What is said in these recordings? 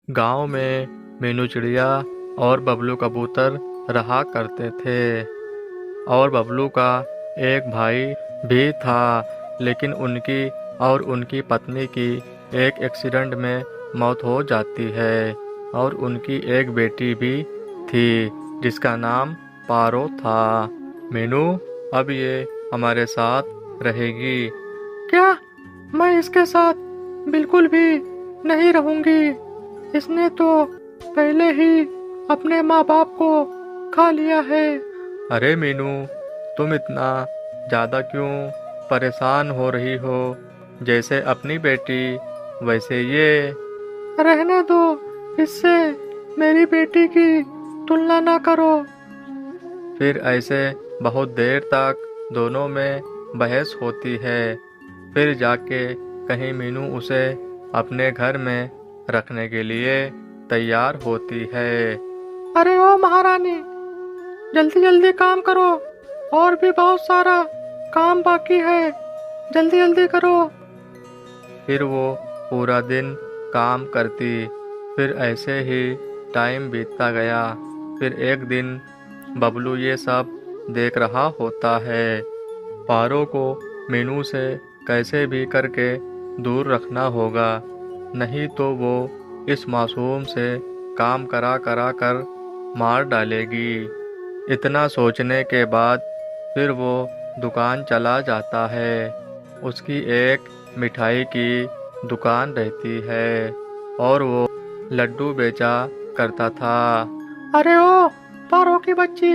गांव में मीनू चिड़िया और बबलू कबूतर रहा करते थे। और बबलू का एक भाई भी था, लेकिन उनकी और उनकी पत्नी की एक एक्सीडेंट में मौत हो जाती है। और उनकी एक बेटी भी थी जिसका नाम पारो था। मीनू अब ये हमारे साथ रहेगी। क्या? मैं इसके साथ बिल्कुल भी नहीं रहूंगी। इसने तो पहले ही अपने माँ बाप को खा लिया है। अरे मीनू, तुम इतना ज्यादा क्यों परेशान हो रही हो? जैसे अपनी बेटी वैसे ये। रहने दो, इससे मेरी बेटी की तुलना ना करो। फिर ऐसे बहुत देर तक दोनों में बहस होती है। फिर जाके कहीं मीनू उसे अपने घर में रखने के लिए तैयार होती है। अरे ओ महारानी, जल्दी जल्दी काम करो, और भी बहुत सारा काम बाकी है। जल्दी जल्दी करो। फिर वो पूरा दिन काम करती। फिर ऐसे ही टाइम बीतता गया। फिर एक दिन बबलू ये सब देख रहा होता है। पारो को मीनू से कैसे भी करके दूर रखना होगा, नहीं तो वो इस मासूम से काम करा करा कर मार डालेगी। इतना सोचने के बाद फिर वो दुकान चला जाता है। उसकी एक मिठाई की दुकान रहती है और वो लड्डू बेचा करता था। अरे ओ पारो की बच्ची,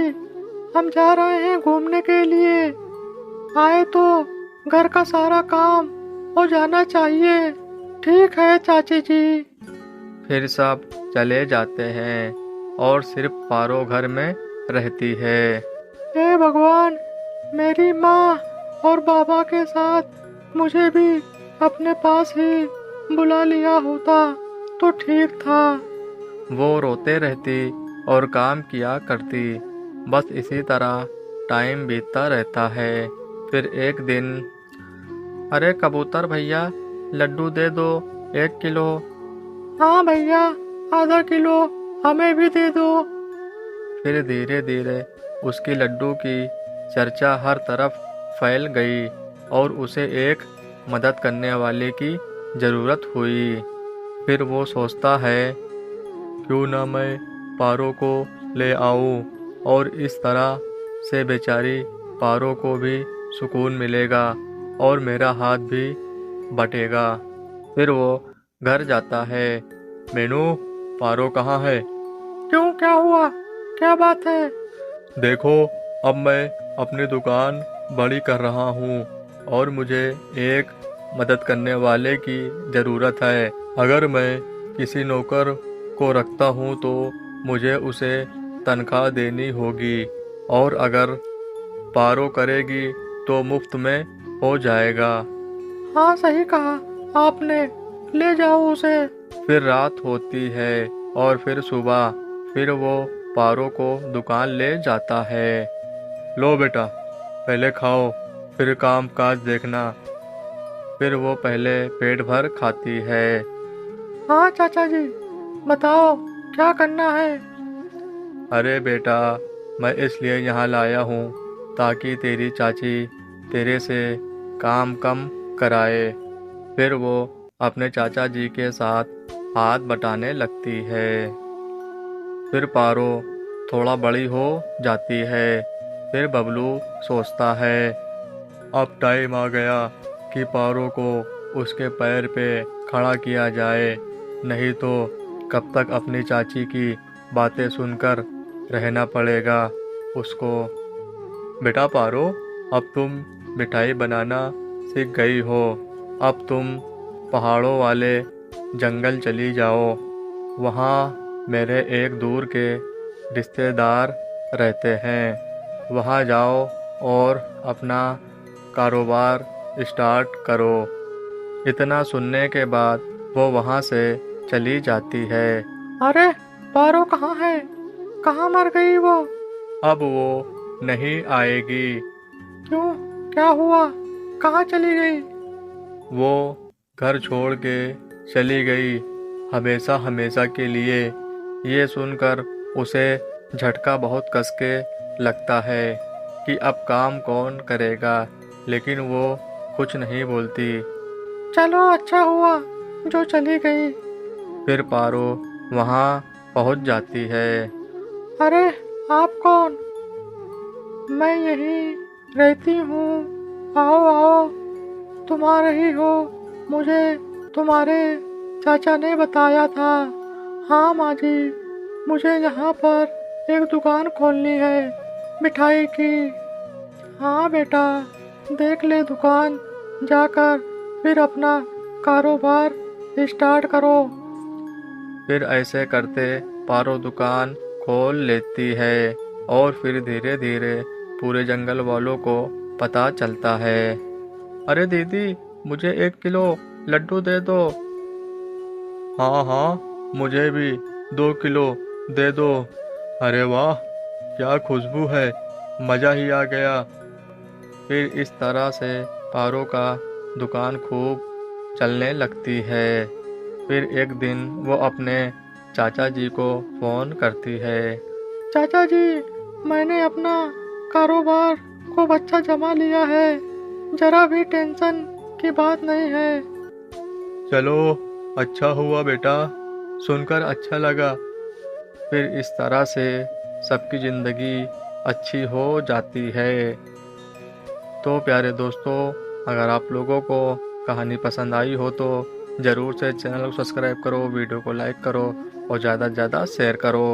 हम जा रहे हैं घूमने के लिए। आए तो घर का सारा काम हो जाना चाहिए। ठीक है चाची जी। फिर सब चले जाते हैं और सिर्फ पारो घर में रहती है। हे भगवान, मेरी माँ और बाबा के साथ मुझे भी अपने पास ही बुला लिया होता तो ठीक था। वो रोते रहती और काम किया करती। बस इसी तरह टाइम बीतता रहता है। फिर एक दिन, अरे कबूतर भैया, लड्डू दे दो 1 किलो। हाँ भैया, आधा किलो हमें भी दे दो। फिर धीरे धीरे उसकी लड्डू की चर्चा हर तरफ फैल गई और उसे एक मदद करने वाले की जरूरत हुई। फिर वो सोचता है, क्यों ना मैं पारो को ले आऊं, और इस तरह से बेचारी पारो को भी सुकून मिलेगा और मेरा हाथ भी बटेगा। फिर वो घर जाता है। मीनू, पारो कहाँ है? क्यों, क्या हुआ? क्या बात है? देखो, अब मैं अपनी दुकान बड़ी कर रहा हूँ और मुझे एक मदद करने वाले की ज़रूरत है। अगर मैं किसी नौकर को रखता हूँ तो मुझे उसे तनख्वाह देनी होगी, और अगर पारो करेगी तो मुफ्त में हो जाएगा। हाँ, सही कहा आपने। ले जाओ उसे। फिर रात होती है और फिर सुबह। फिर वो पारो को दुकान ले जाता है। लो बेटा, पहले खाओ, फिर काम काज देखना। फिर वो पहले पेट भर खाती है। हाँ चाचा जी, बताओ क्या करना है? अरे बेटा, मैं इसलिए यहाँ लाया हूँ ताकि तेरी चाची तेरे से काम कम कराए। फिर वो अपने चाचा जी के साथ हाथ बटाने लगती है। फिर पारो थोड़ा बड़ी हो जाती है। फिर बबलू सोचता है, अब टाइम आ गया कि पारो को उसके पैर पे खड़ा किया जाए, नहीं तो कब तक अपनी चाची की बातें सुनकर रहना पड़ेगा उसको। बेटा पारो, अब तुम मिठाई बनाना सीख गई हो। अब तुम पहाड़ों वाले जंगल चली जाओ। वहाँ मेरे एक दूर के रिश्तेदार रहते हैं। वहाँ जाओ और अपना कारोबार स्टार्ट करो। इतना सुनने के बाद वो वहाँ से चली जाती है। अरे पारो कहाँ है? कहाँ मर गई वो? अब वो नहीं आएगी। क्यों, क्या हुआ? कहाँ चली गई? वो घर छोड़ के चली गई। हमेशा हमेशा के लिए। ये सुनकर उसे झटका बहुत कस के लगता है कि अब काम कौन करेगा, लेकिन वो कुछ नहीं बोलती। चलो अच्छा हुआ जो चली गई। फिर पारो वहाँ पहुँच जाती है। अरे आप कौन? मैं यहीं रहती हूँ, आओ आओ, तुम आ रही हो। मुझे तुम्हारे चाचा ने बताया था। हाँ माँ जी, मुझे यहाँ पर एक दुकान खोलनी है मिठाई की। हाँ बेटा, देख ले दुकान जाकर, फिर अपना कारोबार स्टार्ट करो। फिर ऐसे करते पारो दुकान खोल लेती है और फिर धीरे धीरे पूरे जंगल वालों को पता चलता है। अरे दीदी, मुझे 1 किलो लड्डू दे दो। हाँ हाँ, मुझे भी 2 किलो दे दो। अरे वाह, क्या खुशबू है, मज़ा ही आ गया। फिर इस तरह से पारो का दुकान खूब चलने लगती है। फिर एक दिन वो अपने चाचा जी को फ़ोन करती है। चाचा जी, मैंने अपना कारोबार खूब अच्छा जमा लिया है, जरा भी टेंशन की बात नहीं है। चलो अच्छा हुआ बेटा, सुनकर अच्छा लगा। फिर इस तरह से सबकी ज़िंदगी अच्छी हो जाती है। तो प्यारे दोस्तों, अगर आप लोगों को कहानी पसंद आई हो तो ज़रूर से चैनल को सब्सक्राइब करो, वीडियो को लाइक करो और ज़्यादा से ज़्यादा शेयर करो।